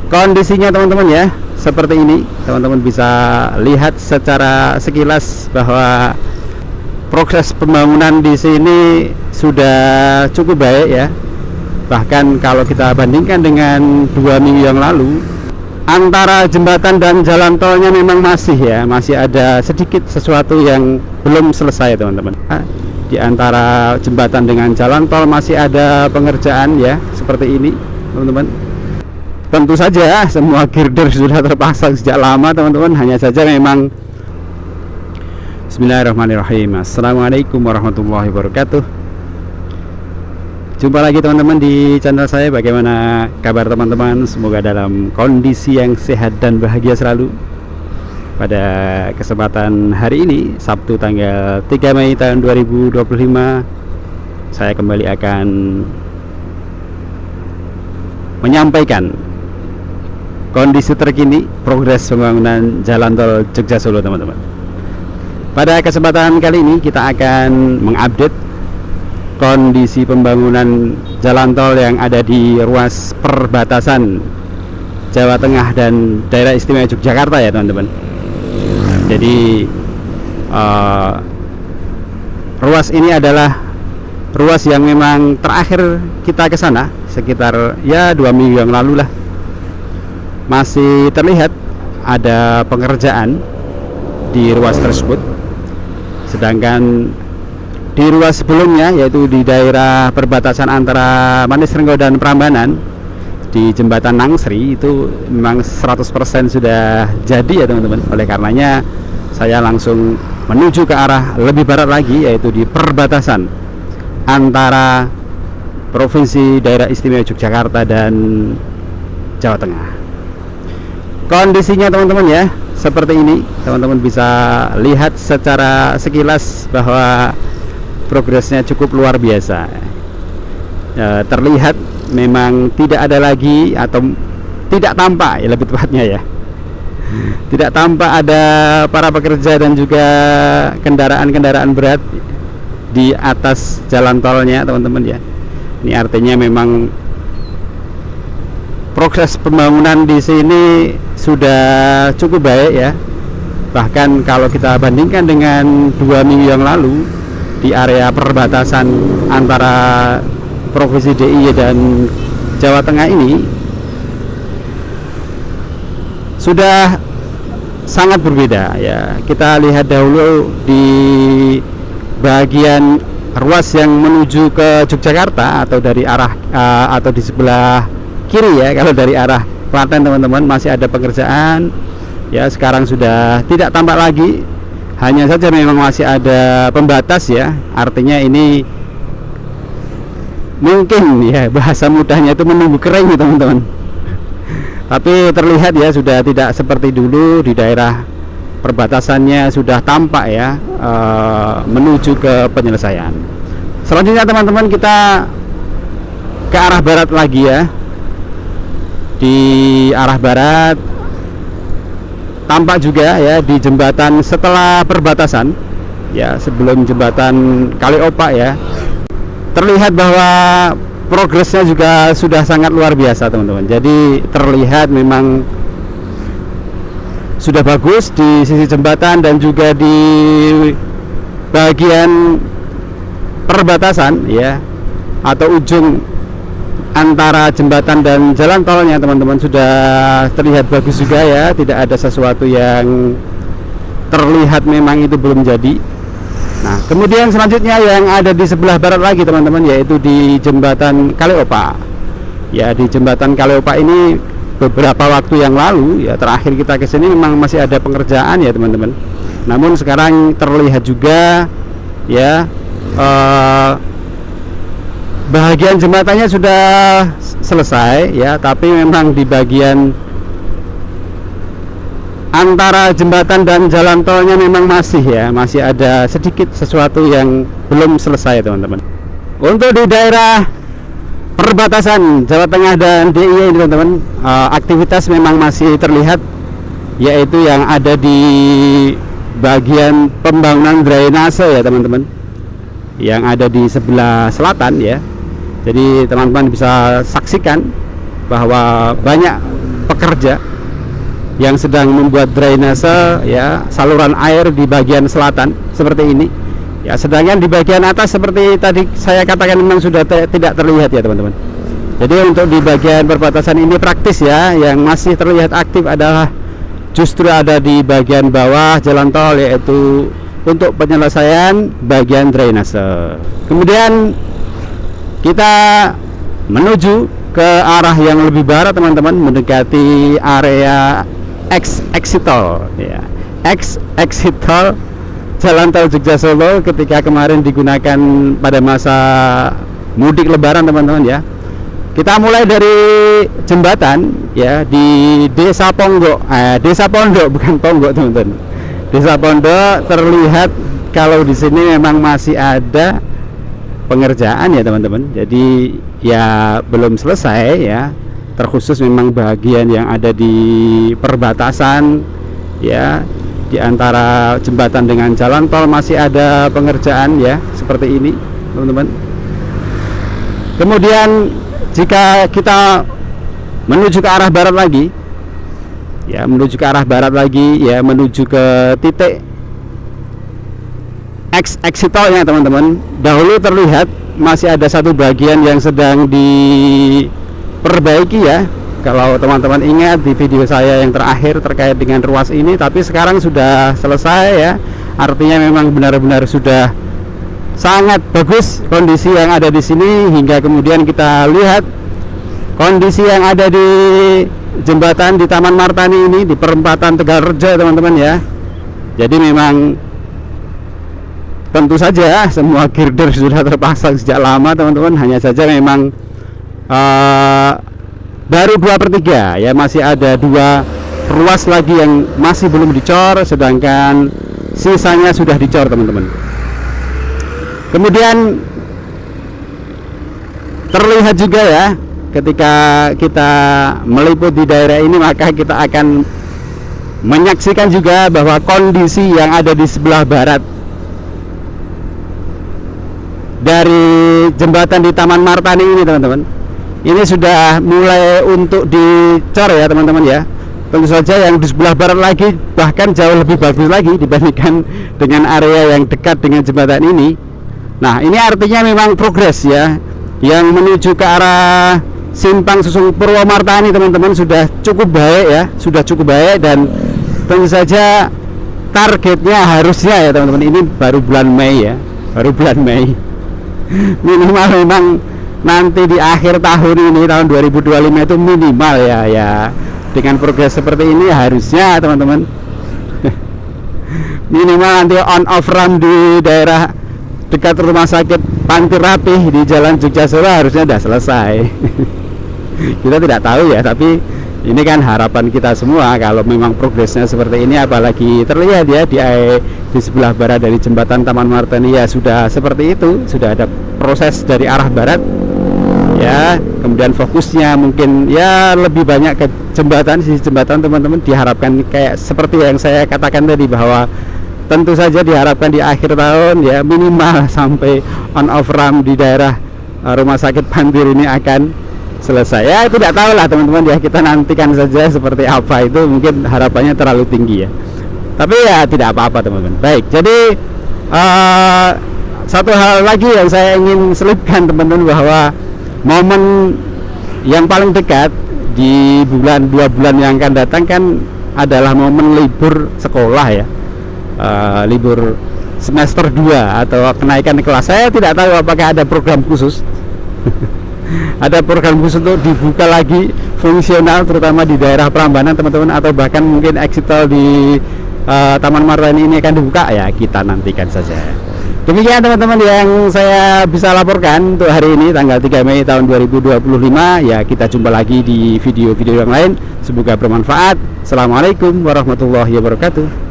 Kondisinya teman-teman ya seperti ini, teman-teman bisa lihat secara sekilas bahwa progres pembangunan di sini sudah cukup baik ya. Bahkan kalau kita bandingkan dengan 2 minggu yang lalu, antara jembatan dan jalan tolnya memang masih ada sedikit sesuatu yang belum selesai teman-teman. Di antara jembatan dengan jalan tol masih ada pengerjaan ya seperti ini teman-teman. Tentu saja semua girder sudah terpasang sejak lama teman-teman, hanya saja memang Bismillahirrahmanirrahim. Assalamualaikum warahmatullahi wabarakatuh. Jumpa lagi teman-teman di channel saya. Bagaimana kabar teman-teman? Semoga dalam kondisi yang sehat dan bahagia selalu. Pada kesempatan hari ini, Sabtu tanggal 3 Mei tahun 2025, saya kembali akan menyampaikan kondisi terkini progres pembangunan jalan tol Jogja Solo teman-teman. Pada kesempatan kali ini kita akan mengupdate kondisi pembangunan jalan tol yang ada di ruas perbatasan Jawa Tengah dan Daerah Istimewa Yogyakarta ya teman-teman. Jadi ruas ini adalah ruas yang memang terakhir kita ke sana sekitar ya 2 minggu yang lalu lah. Masih terlihat ada pengerjaan di ruas tersebut, sedangkan di ruas sebelumnya yaitu di daerah perbatasan antara Manis Renggo dan Prambanan di jembatan Nangsri itu memang 100% sudah jadi ya teman-teman. Oleh karenanya saya langsung menuju ke arah lebih barat lagi, yaitu di perbatasan antara Provinsi Daerah Istimewa Yogyakarta dan Jawa Tengah. Kondisinya teman-teman ya seperti ini, teman-teman bisa lihat secara sekilas bahwa progresnya cukup luar biasa. Terlihat memang tidak ada lagi, atau tidak tampak ya lebih tepatnya ya, tidak tampak ada para pekerja dan juga kendaraan-kendaraan berat di atas jalan tolnya teman-teman ya. Ini artinya memang progres pembangunan di sini sudah cukup baik ya. Bahkan kalau kita bandingkan dengan 2 minggu yang lalu, di area perbatasan antara Provinsi DIY dan Jawa Tengah ini sudah sangat berbeda ya. Kita lihat dahulu di bagian ruas yang menuju ke Yogyakarta atau dari arah atau di sebelah kiri ya, kalau dari arah Klaten teman-teman masih ada pengerjaan ya. Sekarang sudah tidak tampak lagi, hanya saja memang masih ada pembatas ya. Artinya ini mungkin ya bahasa mudahnya itu menunggu kering teman-teman. Tapi terlihat ya sudah tidak seperti dulu, di daerah perbatasannya sudah tampak ya menuju ke penyelesaian. Selanjutnya teman-teman kita ke arah barat lagi ya. Di arah barat tampak juga ya di jembatan setelah perbatasan ya, sebelum jembatan Kaliopak ya, terlihat bahwa progresnya juga sudah sangat luar biasa teman-teman. Jadi terlihat memang sudah bagus di sisi jembatan dan juga di bagian perbatasan ya, atau ujung antara jembatan dan jalan tolnya teman-teman sudah terlihat bagus juga ya. Tidak ada sesuatu yang terlihat memang itu belum jadi. Nah kemudian selanjutnya yang ada di sebelah barat lagi teman-teman, yaitu di jembatan Kaliopak ya. Di jembatan Kaliopak ini beberapa waktu yang lalu ya, terakhir kita kesini memang masih ada pengerjaan ya teman-teman. Namun sekarang terlihat juga ya bagian jembatannya sudah selesai ya, tapi memang di bagian antara jembatan dan jalan tolnya memang masih ada sedikit sesuatu yang belum selesai teman-teman. Untuk di daerah perbatasan Jawa Tengah dan DIY ini teman-teman, aktivitas memang masih terlihat, yaitu yang ada di bagian pembangunan drainase ya teman-teman, yang ada di sebelah selatan ya. Jadi teman-teman bisa saksikan bahwa banyak pekerja yang sedang membuat drainase ya, saluran air di bagian selatan seperti ini ya. Sedangkan di bagian atas seperti tadi saya katakan memang sudah tidak terlihat ya teman-teman. Jadi untuk di bagian perbatasan ini praktis ya, yang masih terlihat aktif adalah justru ada di bagian bawah jalan tol, yaitu untuk penyelesaian bagian drainase. Kemudian kita menuju ke arah yang lebih barat teman-teman, mendekati area exit tol ya, exit tol jalan tol Jogja Solo ketika kemarin digunakan pada masa mudik lebaran teman-teman ya. Kita mulai dari jembatan ya di Desa Ponggok, Desa Pondok bukan Ponggok teman-teman. Desa Pondok terlihat kalau di sini memang masih ada pengerjaan ya teman-teman. Jadi ya belum selesai ya, terkhusus memang bagian yang ada di perbatasan ya, di antara jembatan dengan jalan tol masih ada pengerjaan ya, seperti ini teman-teman. Kemudian jika kita menuju ke arah barat lagi ya, menuju ke arah barat lagi ya, menuju ke titik exit tolnya teman-teman, dahulu terlihat masih ada satu bagian yang sedang diperbaiki ya. Kalau teman-teman ingat di video saya yang terakhir terkait dengan ruas ini, tapi sekarang sudah selesai ya. Artinya memang benar-benar sudah sangat bagus kondisi yang ada di sini, hingga kemudian kita lihat kondisi yang ada di jembatan di Taman Martani ini di perempatan Tegalrejo teman-teman ya. Jadi memang tentu saja semua girder sudah terpasang sejak lama teman-teman, hanya saja memang baru 2/3 ya, masih ada 2 ruas lagi yang masih belum dicor, sedangkan sisanya sudah dicor teman-teman. Kemudian terlihat juga ya, ketika kita meliput di daerah ini, maka kita akan menyaksikan juga bahwa kondisi yang ada di sebelah barat dari jembatan di Taman Martani ini teman-teman, ini sudah mulai untuk dicor ya teman-teman ya. Tentu saja yang di sebelah barat lagi bahkan jauh lebih bagus lagi dibandingkan dengan area yang dekat dengan jembatan ini. Nah, ini artinya memang progres ya, yang menuju ke arah Simpang Susung Purwomartani teman-teman sudah cukup baik ya, sudah cukup baik. Dan tentu saja targetnya harusnya ya teman-teman, ini baru bulan Mei ya, baru bulan Mei. Minimal memang nanti di akhir tahun ini, tahun 2025 itu minimal ya dengan progres seperti ini harusnya teman-teman minimal nanti on off ramp di daerah dekat rumah sakit Panti Rapih di Jalan Jogja Solo harusnya sudah selesai. Kita tidak tahu ya, tapi ini kan harapan kita semua kalau memang progresnya seperti ini. Apalagi terlihat ya di sebelah barat dari jembatan Taman Martani ya sudah seperti itu, sudah ada proses dari arah barat ya. Kemudian fokusnya mungkin ya lebih banyak ke jembatan, sisi jembatan teman-teman. Diharapkan kayak seperti yang saya katakan tadi, bahwa tentu saja diharapkan di akhir tahun ya minimal sampai on off ramp di daerah rumah sakit Pantir ini akan selesai. Ya tidak tahu lah teman-teman ya, kita nantikan saja seperti apa itu. Mungkin harapannya terlalu tinggi ya, tapi ya tidak apa-apa teman-teman. Baik, jadi satu hal lagi yang saya ingin selipkan teman-teman, bahwa momen yang paling dekat di 2 bulan yang akan datang kan adalah momen libur sekolah ya, libur semester 2 atau kenaikan kelas. Saya tidak tahu apakah ada program khusus ada program khusus untuk dibuka lagi fungsional terutama di daerah Prambanan teman-teman, atau bahkan mungkin exit tol di Taman Martani ini akan dibuka ya, kita nantikan saja. Demikian teman-teman yang saya bisa laporkan untuk hari ini tanggal 3 Mei tahun 2025 ya. Kita jumpa lagi di video-video yang lain, semoga bermanfaat. Assalamualaikum warahmatullahi wabarakatuh.